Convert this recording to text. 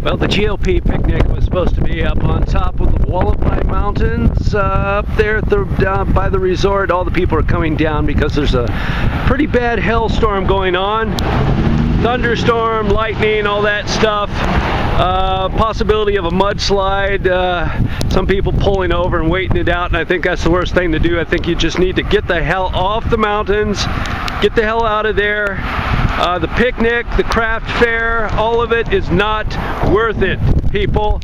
Well, the GOP picnic was supposed to be up on top of the Hualapai Mountains, up there down by the resort. All the people are coming down because there's a pretty bad hailstorm going on. Thunderstorm, lightning, all that stuff. Possibility of a mudslide. Some people pulling over and waiting it out, and I think that's the worst thing to do. I think you just need to get the hell off the mountains, get the hell out of there. The picnic, the craft fair, all of it is not worth it, people.